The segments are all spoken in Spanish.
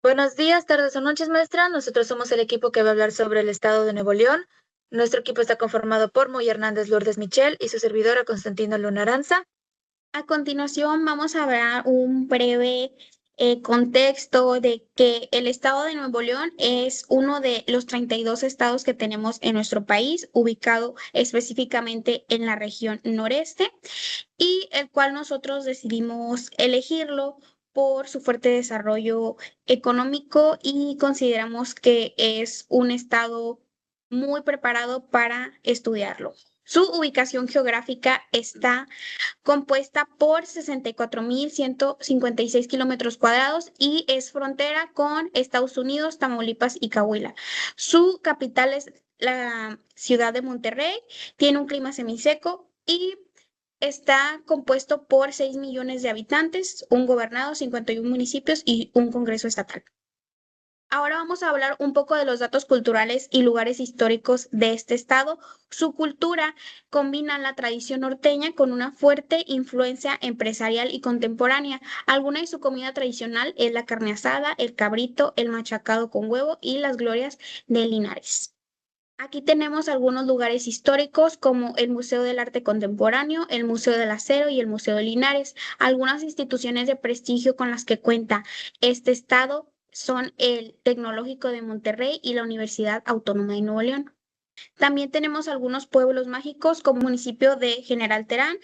Buenos días, tardes o noches, maestra. Nosotros somos el equipo que va a hablar sobre el estado de Nuevo León. Nuestro equipo está conformado por Muy Hernández Lourdes Michel y su servidora Constantino Luna Aranza. A continuación, vamos a ver un breve contexto de que el estado de Nuevo León es uno de los 32 estados que tenemos en nuestro país, ubicado específicamente en la región noreste, y el cual nosotros decidimos elegirlo por su fuerte desarrollo económico y consideramos que es un estado muy preparado para estudiarlo. Su ubicación geográfica está compuesta por 64.156 kilómetros cuadrados y es frontera con Estados Unidos, Tamaulipas y Coahuila. Su capital es la ciudad de Monterrey, tiene un clima semiseco y está compuesto por 6 millones de habitantes, un gobernado, 51 municipios y un congreso estatal. Ahora vamos a hablar un poco de los datos culturales y lugares históricos de este estado. Su cultura combina la tradición norteña con una fuerte influencia empresarial y contemporánea. Alguna de su comida tradicional es la carne asada, el cabrito, el machacado con huevo y las glorias de Linares. Aquí tenemos algunos lugares históricos como el Museo del Arte Contemporáneo, el Museo del Acero y el Museo de Linares. Algunas instituciones de prestigio con las que cuenta este estado son el Tecnológico de Monterrey y la Universidad Autónoma de Nuevo León. También tenemos algunos pueblos mágicos como el municipio de General Terán,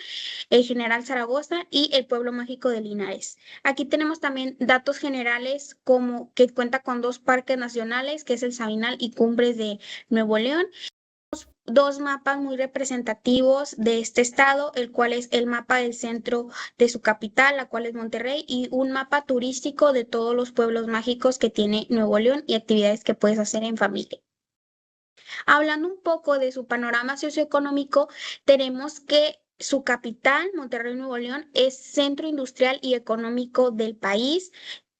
el General Zaragoza y el pueblo mágico de Linares. Aquí tenemos también datos generales como que cuenta con dos parques nacionales, que es el Sabinal y Cumbres de Nuevo León, dos mapas muy representativos de este estado, el cual es el mapa del centro de su capital, la cual es Monterrey, y un mapa turístico de todos los pueblos mágicos que tiene Nuevo León y actividades que puedes hacer en familia. Hablando un poco de su panorama socioeconómico, tenemos que su capital, Monterrey, Nuevo León, es centro industrial y económico del país.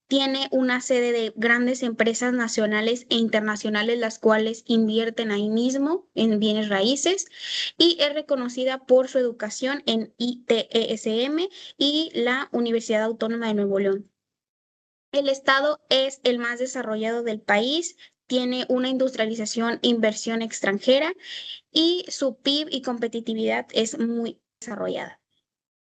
Tiene una sede de grandes empresas nacionales e internacionales, las cuales invierten ahí mismo en bienes raíces y es reconocida por su educación en ITESM y la Universidad Autónoma de Nuevo León. El estado es el más desarrollado del país, tiene una industrialización e inversión extranjera y su PIB y competitividad es muy desarrollada.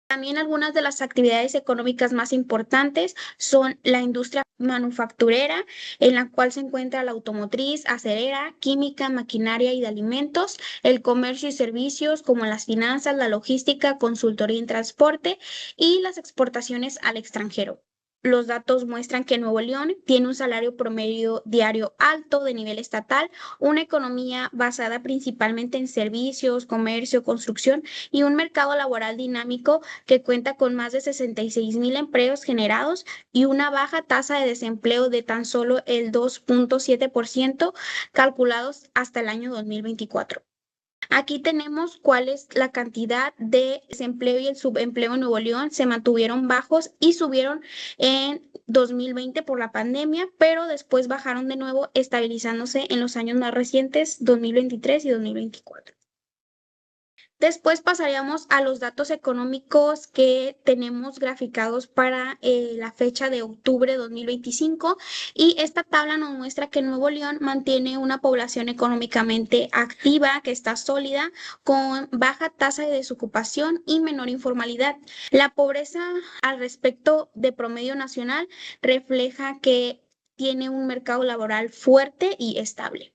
También algunas de las actividades económicas más importantes son la industria manufacturera, en la cual se encuentra la automotriz, acerera, química, maquinaria y de alimentos, el comercio y servicios como las finanzas, la logística, consultoría y transporte y las exportaciones al extranjero. Los datos muestran que Nuevo León tiene un salario promedio diario alto de nivel estatal, una economía basada principalmente en servicios, comercio, construcción y un mercado laboral dinámico que cuenta con más de 66.000 empleos generados y una baja tasa de desempleo de tan solo el 2.7% calculados hasta el año 2024. Aquí tenemos cuál es la cantidad de desempleo y el subempleo en Nuevo León. Se mantuvieron bajos y subieron en 2020 por la pandemia, pero después bajaron de nuevo, estabilizándose en los años más recientes, 2023 y 2024. Después pasaríamos a los datos económicos que tenemos graficados para la fecha de octubre de 2025 y esta tabla nos muestra que Nuevo León mantiene una población económicamente activa, que está sólida, con baja tasa de desocupación y menor informalidad. La pobreza al respecto de promedio nacional refleja que tiene un mercado laboral fuerte y estable.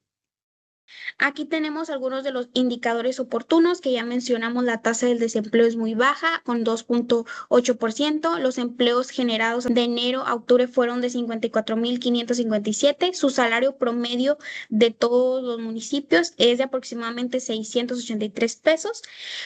Aquí tenemos algunos de los indicadores oportunos que ya mencionamos. La tasa del desempleo es muy baja, con 2.8%. Los empleos generados de enero a octubre fueron de 54.557. Su salario promedio de todos los municipios es de aproximadamente 683 pesos.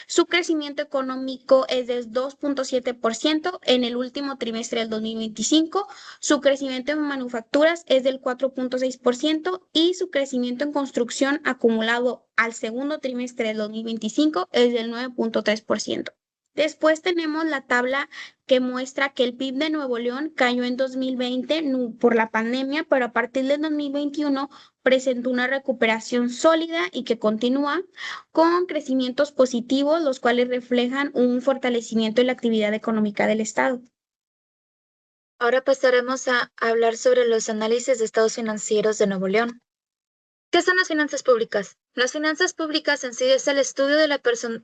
Su crecimiento económico es de 2.7% en el último trimestre del 2025. Su crecimiento en manufacturas es del 4.6% y su crecimiento en construcción acumulado al segundo trimestre del 2025 es del 9.3%. Después tenemos la tabla que muestra que el PIB de Nuevo León cayó en 2020 por la pandemia, pero a partir del 2021 presentó una recuperación sólida y que continúa con crecimientos positivos, los cuales reflejan un fortalecimiento en la actividad económica del Estado. Ahora pasaremos a hablar sobre los análisis de estados financieros de Nuevo León. ¿Qué son las finanzas públicas? Las finanzas públicas en sí es el estudio de la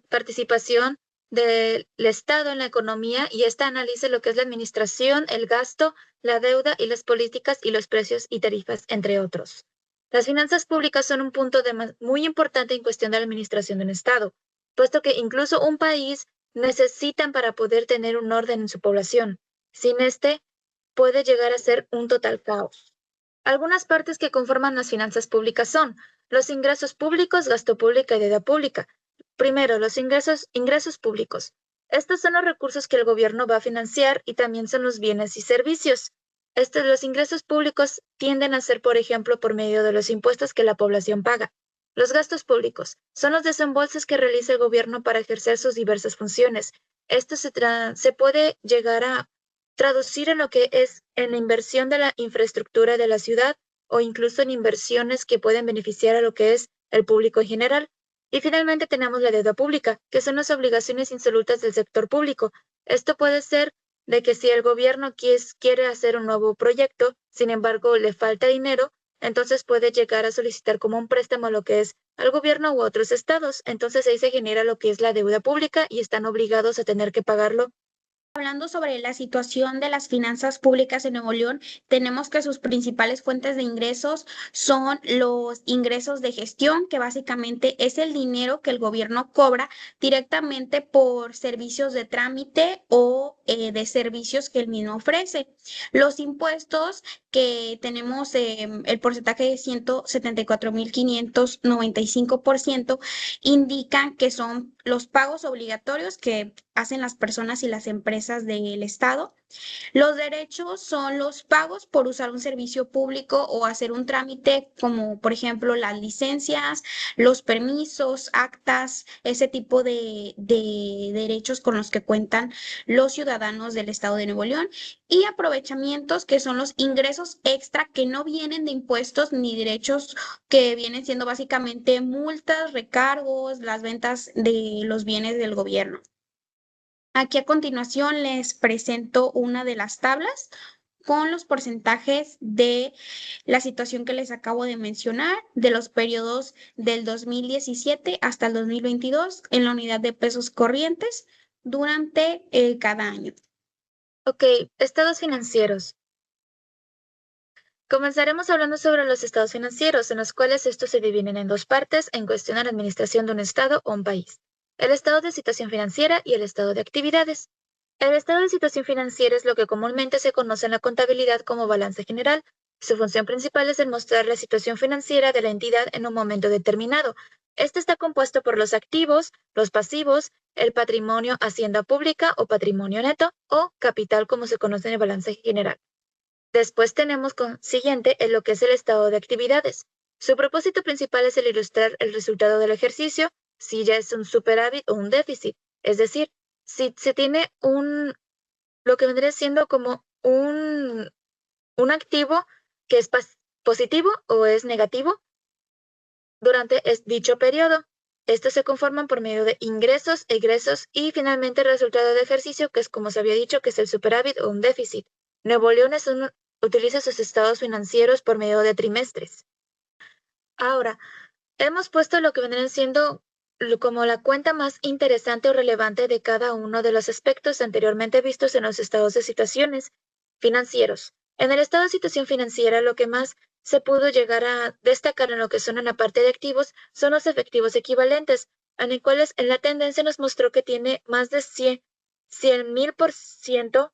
participación del Estado en la economía y esta analiza lo que es la administración, el gasto, la deuda y las políticas y los precios y tarifas, entre otros. Las finanzas públicas son un punto muy importante en cuestión de la administración de un Estado, puesto que incluso un país necesitan para poder tener un orden en su población. Sin este, puede llegar a ser un total caos. Algunas partes que conforman las finanzas públicas son los ingresos públicos, gasto público y deuda pública. Primero, los ingresos públicos. Estos son los recursos que el gobierno va a financiar y también son los bienes y servicios. Los ingresos públicos tienden a ser, por ejemplo, por medio de los impuestos que la población paga. Los gastos públicos son los desembolsos que realiza el gobierno para ejercer sus diversas funciones. Esto se puede llegar a traducir en lo que es en la inversión de la infraestructura de la ciudad o incluso en inversiones que pueden beneficiar a lo que es el público en general. Y finalmente tenemos la deuda pública, que son las obligaciones insolutas del sector público. Esto puede ser de que si el gobierno quiere hacer un nuevo proyecto, sin embargo le falta dinero, entonces puede llegar a solicitar como un préstamo lo que es al gobierno u otros estados. Entonces ahí se genera lo que es la deuda pública y están obligados a tener que pagarlo. Hablando sobre la situación de las finanzas públicas en Nuevo León, tenemos que sus principales fuentes de ingresos son los ingresos de gestión, que básicamente es el dinero que el gobierno cobra directamente por servicios de trámite o de servicios que el mismo ofrece. Los impuestos que tenemos el porcentaje de 174.595% indican que son los pagos obligatorios que hacen las personas y las empresas del Estado. Los derechos son los pagos por usar un servicio público o hacer un trámite, como por ejemplo las licencias, los permisos, actas, ese tipo de derechos con los que cuentan los ciudadanos del Estado de Nuevo León. Y aprovechamientos, que son los ingresos extra que no vienen de impuestos ni derechos, que vienen siendo básicamente multas, recargos, las ventas de los bienes del gobierno. Aquí a continuación les presento una de las tablas con los porcentajes de la situación que les acabo de mencionar de los periodos del 2017 hasta el 2022 en la unidad de pesos corrientes durante cada año. Ok, estados financieros. Comenzaremos hablando sobre los estados financieros, en los cuales estos se dividen en dos partes en cuestión a la administración de un estado o un país: el estado de situación financiera y el estado de actividades. El estado de situación financiera es lo que comúnmente se conoce en la contabilidad como balance general. Su función principal es demostrar la situación financiera de la entidad en un momento determinado. Este está compuesto por los activos, los pasivos, el patrimonio, hacienda pública o patrimonio neto, o capital como se conoce en el balance general. Después tenemos siguiente en lo que es el estado de actividades. Su propósito principal es el ilustrar el resultado del ejercicio, si ya es un superávit o un déficit. Es decir, si se tiene lo que vendría siendo como un activo que es positivo o es negativo durante dicho periodo. Estos se conforman por medio de ingresos, egresos y finalmente el resultado de ejercicio, que es como se había dicho, que es el superávit o un déficit. Nuevo León utiliza sus estados financieros por medio de trimestres. Ahora, hemos puesto lo que vendrían siendo como la cuenta más interesante o relevante de cada uno de los aspectos anteriormente vistos en los estados de situaciones financieros. En el estado de situación financiera, lo que más se pudo llegar a destacar en lo que son en la parte de activos son los efectivos equivalentes, en el cuales en la tendencia nos mostró que tiene más de 100.000%,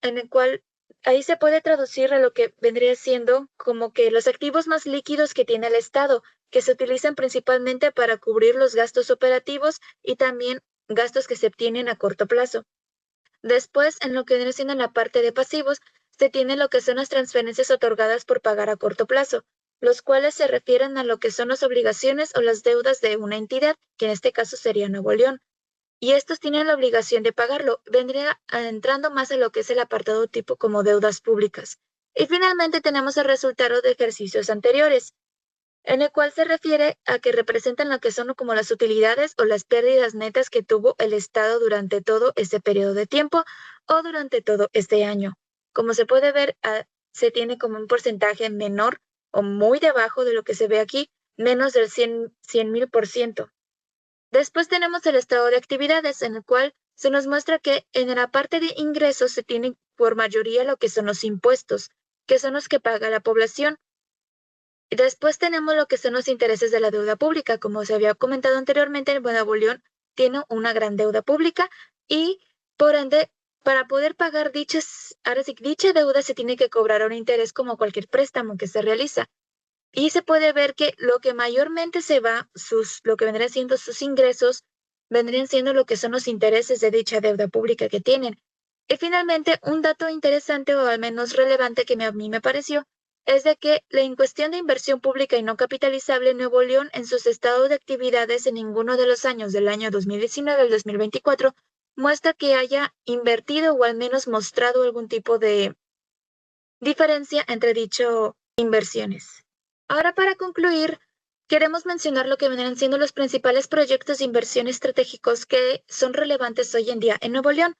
en el cual ahí se puede traducir a lo que vendría siendo como que los activos más líquidos que tiene el Estado, que se utilizan principalmente para cubrir los gastos operativos y también gastos que se obtienen a corto plazo. Después, en lo que viene siendo en la parte de pasivos, se tiene lo que son las transferencias otorgadas por pagar a corto plazo, los cuales se refieren a lo que son las obligaciones o las deudas de una entidad, que en este caso sería Nuevo León. Y estos tienen la obligación de pagarlo. Vendría entrando más en lo que es el apartado tipo como deudas públicas. Y finalmente tenemos el resultado de ejercicios anteriores, en el cual se refiere a que representan lo que son como las utilidades o las pérdidas netas que tuvo el Estado durante todo ese periodo de tiempo o durante todo este año. Como se puede ver, se tiene como un porcentaje menor o muy debajo de lo que se ve aquí, menos del 100,000%. Después tenemos el estado de actividades, en el cual se nos muestra que en la parte de ingresos se tienen por mayoría lo que son los impuestos, que son los que paga la población. Después tenemos lo que son los intereses de la deuda pública. Como se había comentado anteriormente, Nuevo León tiene una gran deuda pública y, por ende, para poder pagar dicha deuda se tiene que cobrar un interés como cualquier préstamo que se realiza. Y se puede ver que lo que mayormente se va, lo que vendrían siendo sus ingresos, vendrían siendo lo que son los intereses de dicha deuda pública que tienen. Y finalmente, un dato interesante o al menos relevante que a mí me pareció es de que en cuestión de inversión pública y no capitalizable, Nuevo León en sus estados de actividades en ninguno de los años del año 2019 al 2024 muestra que haya invertido o al menos mostrado algún tipo de diferencia entre dichas inversiones. Ahora, para concluir, queremos mencionar lo que vendrán siendo los principales proyectos de inversión estratégicos que son relevantes hoy en día en Nuevo León.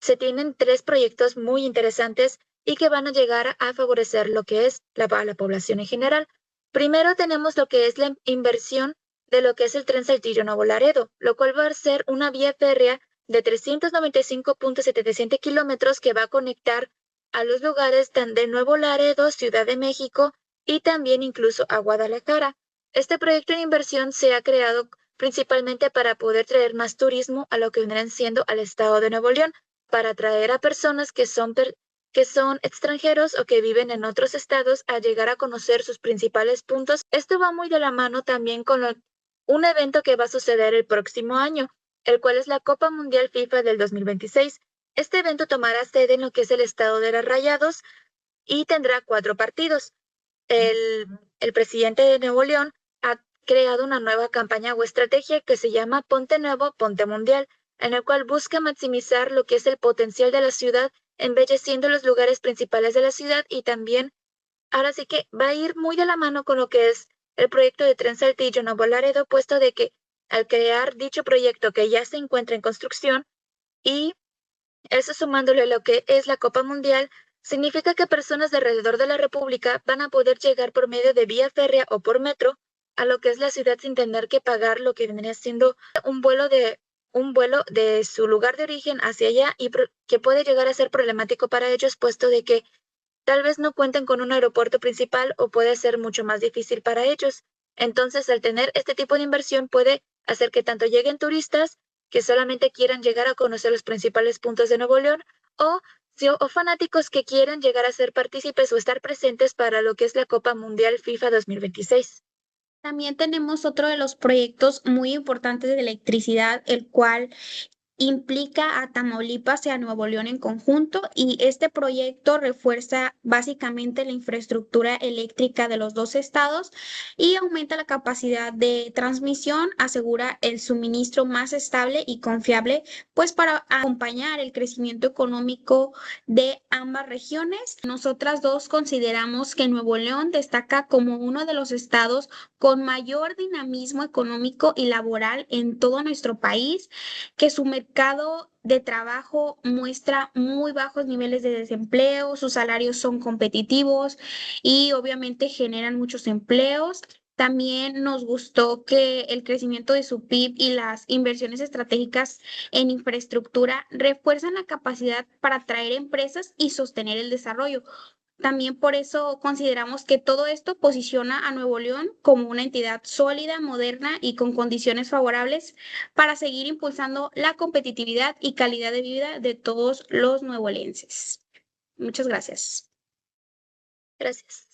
Se tienen 3 proyectos muy interesantes y que van a llegar a favorecer lo que es la población en general. Primero tenemos lo que es la inversión de lo que es el tren Saltillo-Nuevo Laredo, lo cual va a ser una vía férrea de 395,77 kilómetros que va a conectar a los lugares de Nuevo Laredo, Ciudad de México y también incluso a Guadalajara. Este proyecto de inversión se ha creado principalmente para poder traer más turismo a lo que vendrán siendo al estado de Nuevo León, para atraer a personas que son extranjeros o que viven en otros estados a llegar a conocer sus principales puntos. Esto va muy de la mano también con un evento que va a suceder el próximo año, el cual es la Copa Mundial FIFA del 2026. Este evento tomará sede en lo que es el estado de los Rayados y tendrá 4 partidos. El presidente de Nuevo León ha creado una nueva campaña o estrategia que se llama Ponte Nuevo, Ponte Mundial, en el cual busca maximizar lo que es el potencial de la ciudad, embelleciendo los lugares principales de la ciudad y también, ahora sí que va a ir muy de la mano con lo que es el proyecto de Tren Saltillo Nuevo Laredo, puesto de que al crear dicho proyecto que ya se encuentra en construcción y eso sumándole lo que es la Copa Mundial, significa que personas de alrededor de la República van a poder llegar por medio de vía férrea o por metro a lo que es la ciudad sin tener que pagar lo que vendría siendo un vuelo de su lugar de origen hacia allá y que puede llegar a ser problemático para ellos, puesto de que tal vez no cuenten con un aeropuerto principal o puede ser mucho más difícil para ellos. Entonces, al tener este tipo de inversión puede hacer que tanto lleguen turistas que solamente quieran llegar a conocer los principales puntos de Nuevo León o, o fanáticos que quieran llegar a ser partícipes o estar presentes para lo que es la Copa Mundial FIFA 2026. También tenemos otro de los proyectos muy importantes de electricidad, el cual implica a Tamaulipas y a Nuevo León en conjunto, y este proyecto refuerza básicamente la infraestructura eléctrica de los dos estados y aumenta la capacidad de transmisión, asegura el suministro más estable y confiable, pues para acompañar el crecimiento económico de ambas regiones. Nosotras dos consideramos que Nuevo León destaca como uno de los estados con mayor dinamismo económico y laboral en todo nuestro país, que su mercado de trabajo muestra muy bajos niveles de desempleo, sus salarios son competitivos y obviamente generan muchos empleos. También nos gustó que el crecimiento de su PIB y las inversiones estratégicas en infraestructura refuerzan la capacidad para atraer empresas y sostener el desarrollo. También por eso consideramos que todo esto posiciona a Nuevo León como una entidad sólida, moderna y con condiciones favorables para seguir impulsando la competitividad y calidad de vida de todos los nuevolenses. Muchas gracias. Gracias.